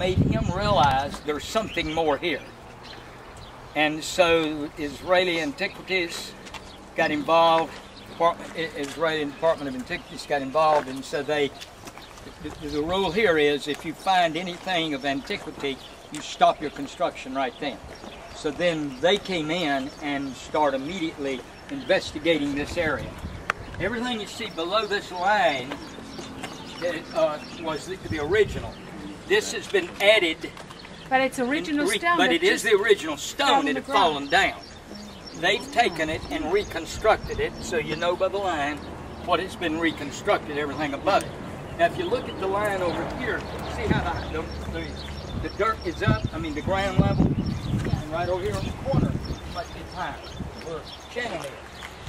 made him realize there's something more here. And so Israeli Antiquities got involved, Israeli Department of Antiquities got involved, and so the rule here is if you find anything of antiquity, you stop your construction right then. So then they came in and started immediately investigating this area. Everything you see below this line was the original. This has been added. But it's original stone. But it is the original stone that had fallen down. They've taken it and reconstructed it, so you know by the line what it's been reconstructed, everything above it. Now if you look at the line over here, see how the dirt is up, I mean the ground level, and right over here on the corner, much it's higher, where Shannon is.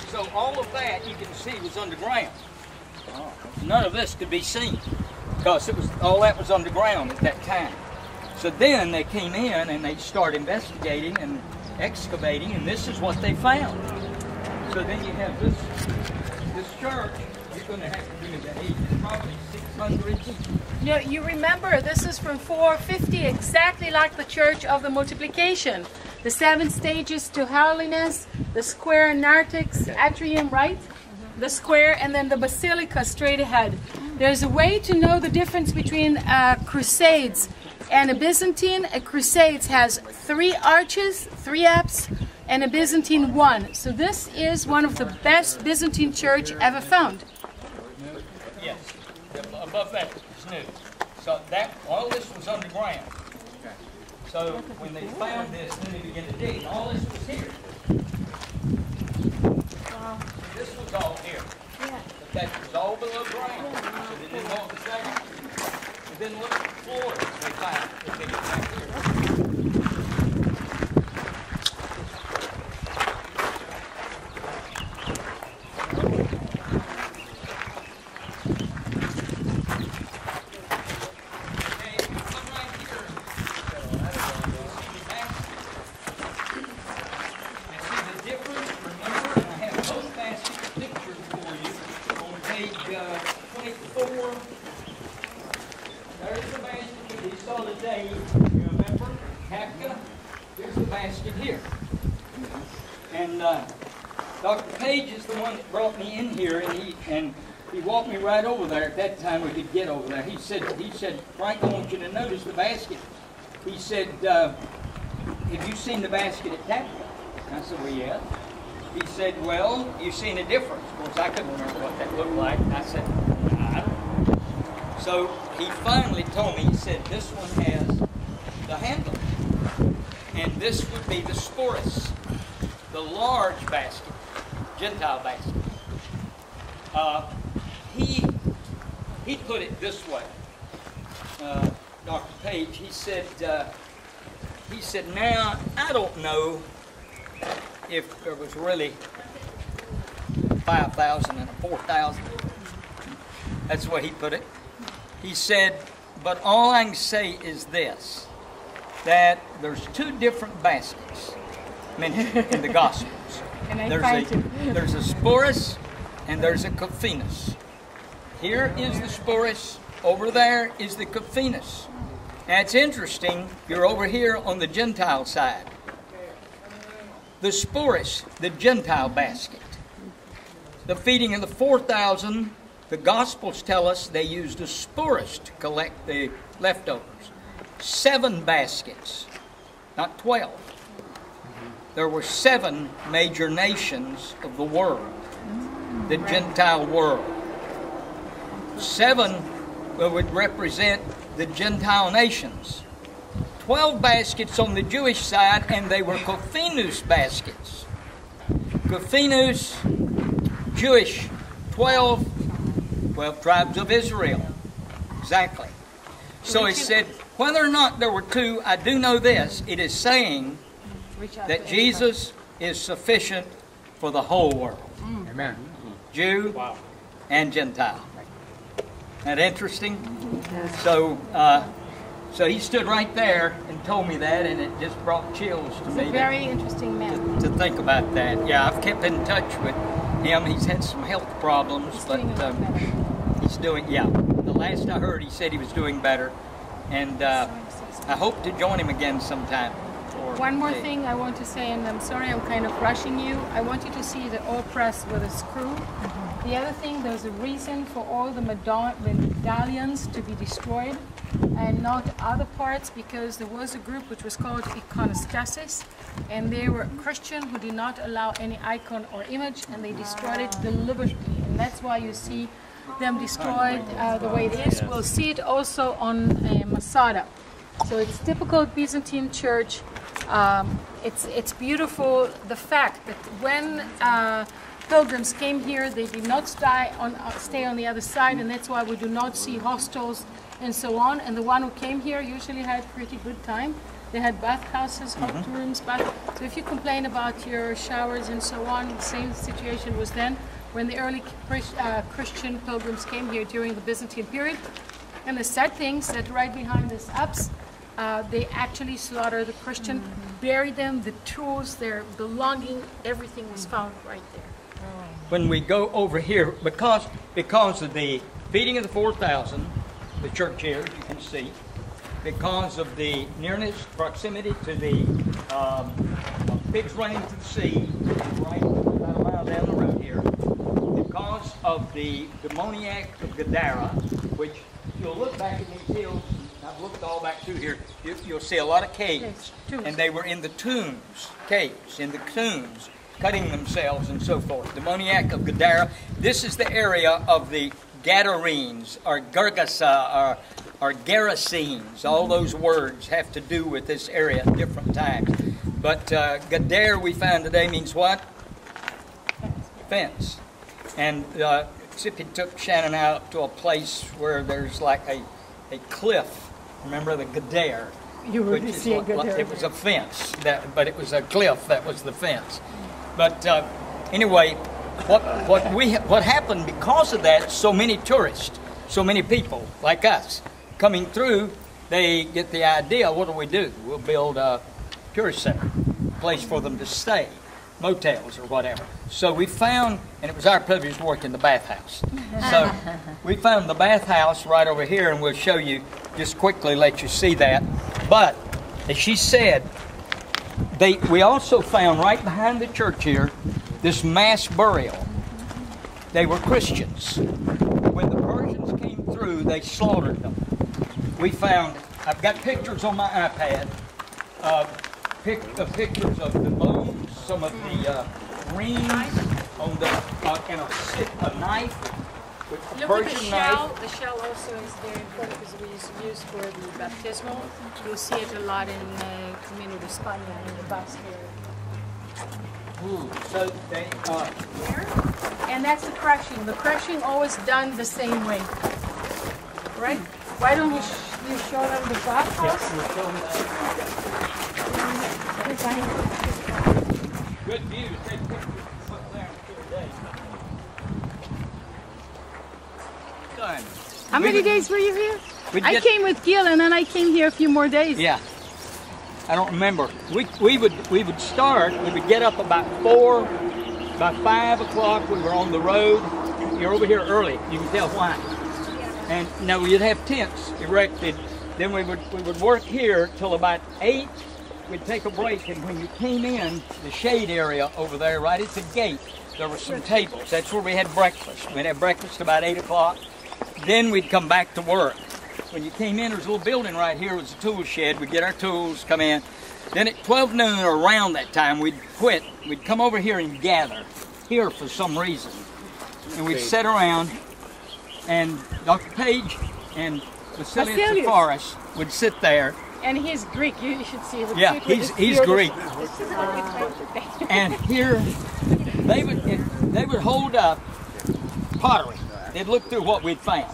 So all of that you can see was underground. None of this could be seen, because all that was underground at that time. So then they came in and they started investigating and excavating, and this is what they found. So then you have this church. You're going to have to do the age. It's probably 600s. You remember, this is from 450, exactly like the Church of the Multiplication. The 7 stages to holiness, the square narthex, atrium, right? The square, and then the basilica straight ahead. There's a way to know the difference between crusades and a Byzantine. A crusade has 3 arches, 3 apses, and a Byzantine 1. So this is one of the best Byzantine church ever found. Yes, above that is new. So all this was underground. So when they found this, then they began to dig. All this was here. Wow. This was all here. Yeah. But that was all below ground. So they didn't know it was there. And then look at the floor they found. They get back here. Dr. Page is the one that brought me in here, and he walked me right over there. At that time, we could get over there. He said, Frank, I want you to notice the basket. He said, have you seen the basket at Tapia? I said, well, yes. He said, well, you seen a difference. Of course, I couldn't remember what that looked like. I said, I don't know. So he finally told me, he said, this one has the handle, and this would be the sporus, the large basket. Gentile basket. He put it this way. Dr. Page, he said, now I don't know if there was really 5,000 and 4,000. That's the way he put it. He said, but all I can say is this, that there's 2 different baskets mentioned in the Gospels. There's a sporus and there's a cophinus. Here is the sporus, over there is the cophinus. Now it's interesting, you're over here on the Gentile side. The sporus, the Gentile basket. The feeding of the 4,000, the Gospels tell us they used a sporus to collect the leftovers. 7 baskets, not 12. There were 7 major nations of the world, the Gentile world. 7 would represent the Gentile nations. 12 baskets on the Jewish side, and they were cophinus baskets. Cophinus, Jewish, 12 tribes of Israel. Exactly. So he said, whether or not there were 2, I do know this, it is saying that Jesus is sufficient for the whole world. Amen. Jew and Gentile. Isn't that interesting? So he stood right there and told me that, and it just brought chills to me. He's a very interesting man. To think about that. Yeah, I've kept in touch with him. He's had some health problems, but he's doing, yeah. The last I heard, he said he was doing better. And I hope to join him again sometime. One more thing I want to say, and I'm sorry I'm kind of rushing you. I want you to see the oil press with a screw. The other thing, there's a reason for all the medallions to be destroyed and not other parts, because there was a group which was called iconostasis, and they were Christian who did not allow any icon or image, and they destroyed it deliberately. And that's why you see them destroyed the way it is. We'll see it also on Masada. So it's typical Byzantine church. It's beautiful, the fact that when pilgrims came here, they did not stay on the other side, and that's why we do not see hostels and so on. And the one who came here usually had a pretty good time. They had bathhouses, hot rooms, so if you complain about your showers and so on, the same situation was then when the early Christian pilgrims came here during the Byzantine period. And the sad thing is that right behind this apse, they actually slaughtered the Christian, buried them, the tools, their belonging, everything was found right there. When we go over here, because of the feeding of the 4,000, the church here, you can see, because of the nearness, proximity to the pigs running to the sea, right about a mile down the road here, because of the demoniac of Gadara, which if you'll look back in these hills, I've looked all back through here, you'll see a lot of caves, and they were in the tombs, caves, in the tombs, cutting themselves and so forth. Demoniac of Gadara. This is the area of the Gadarenes, or Gergasa, or Gerasenes. All those words have to do with this area at different times. But Gadar, we found today, means what? Fence. And Sippy took Shannon out to a place where there's like a cliff. Remember the Gadar? You were to see a Gadar. It was a fence, but it was a cliff. That was the fence. But anyway, what happened because of that? So many tourists, so many people like us coming through, they get the idea. What do? We'll build a tourist center, place for them to stay, motels or whatever. So we found, and it was our privilege to work in the bathhouse. So we found the bathhouse right over here, and we'll show you just quickly, let you see that. But as she said, we also found right behind the church here this mass burial. They were Christians. When the Persians came through, they slaughtered them. We found, I've got pictures on my iPad, pictures of the bones, some of the rings on the, and a knife, with a Look Persian at the knife. shell. The shell also is very important because we use for the baptismal. You'll see it a lot in Camino de España in the bus here. So they, and that's the crushing. The crushing always done the same way, right? Why don't you show them the bathhouse? Good view to take pictures up there today. How many days were you here? I came with Gil, and then I came here a few more days. Yeah. I don't remember. We would start. We would get up about 4, by 5 o'clock. We were on the road. You're over here early. You can tell why. And now we'd have tents erected. Then we would work here till about 8. We'd take a break, and when you came in the shade area over there, right at the gate, there were some tables. That's where we had breakfast. We'd have breakfast about 8 o'clock. Then we'd come back to work. When you came in, there was a little building right here. It was a tool shed. We'd get our tools, come in. Then at 12 noon or around that time, we'd quit. We'd come over here and gather here for some reason. And we'd sit around, and Dr. Page and Vasilius Forrest would sit there. And he's Greek. You should see him. Yeah, he's Greek. And here, they would hold up pottery. They'd look through what we'd found.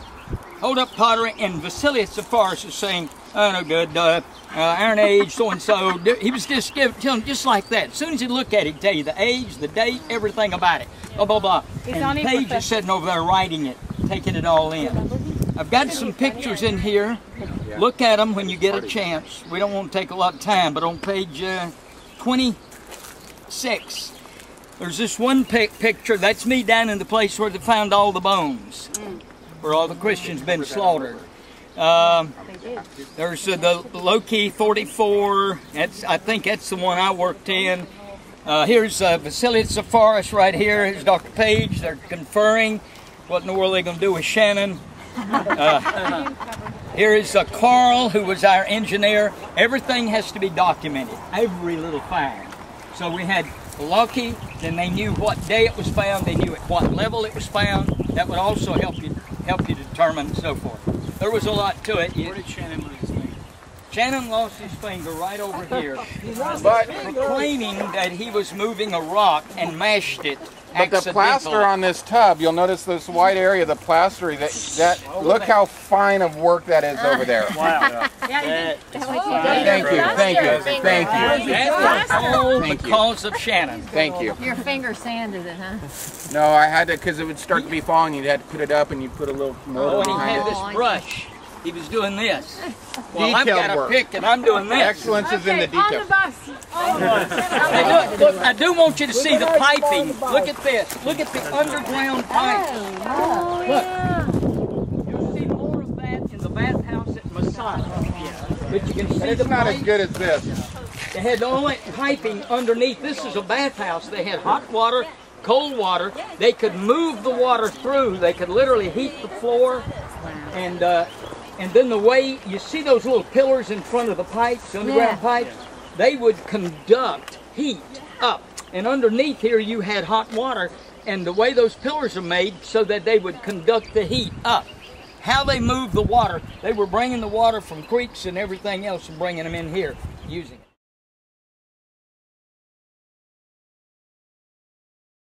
Hold up pottery, and Vasilius the Forest is saying, "Oh, no good, Iron Age, so-and-so." He was just telling just like that. As soon as he'd look at it, he'd tell you the age, the date, everything about it. Blah, blah, blah. And Paige is sitting over there writing it, taking it all in. I've got some pictures in here. Look at them when you get a chance. We don't want to take a lot of time, but on page 26, there's this one picture. That's me down in the place where they found all the bones, where all the Christians been slaughtered. There's the low-key 44. I think that's the one I worked in. Here's Vasily Safaris right here. Here's Dr. Page. They're conferring. What in the world are they going to do with Shannon? Here is Carl, who was our engineer. Everything has to be documented, every little find. So we had lucky, then they knew what day it was found, they knew at what level it was found. That would also help you determine and so forth. There was a lot to it. Where did Shannon lose his finger? Shannon lost his finger right over here, but proclaiming that he was moving a rock and mashed it. But the plaster on this tub, you'll notice this white area, the plaster, look how fine of work that is over there. Wow. Thank you. That was all because of Shannon. Thank you. Your finger sanded it, huh? No, I had to, because it would start to be falling, you'd have to put it up and you'd put a little motor Oh, and he behind had it. this brush. He was doing this. Well, I've Detailed got a work. pick and I'm doing this. Excellence is in the On the detail. bus. Hey, look, I do want you to see the piping. Look at this. Look at the underground pipe. Oh, yeah. You'll see more of that in the bathhouse at Masada. But you can see It's the not as pipe. good as this. They had only piping underneath. This is a bathhouse. They had hot water, cold water. They could move the water through. They could literally heat the floor. And then the way, you see those little pillars in front of the pipes, underground pipes? They would conduct heat up. And underneath here you had hot water, and the way those pillars are made so that they would conduct the heat up. How they moved the water, they were bringing the water from creeks and everything else and bringing them in here using it.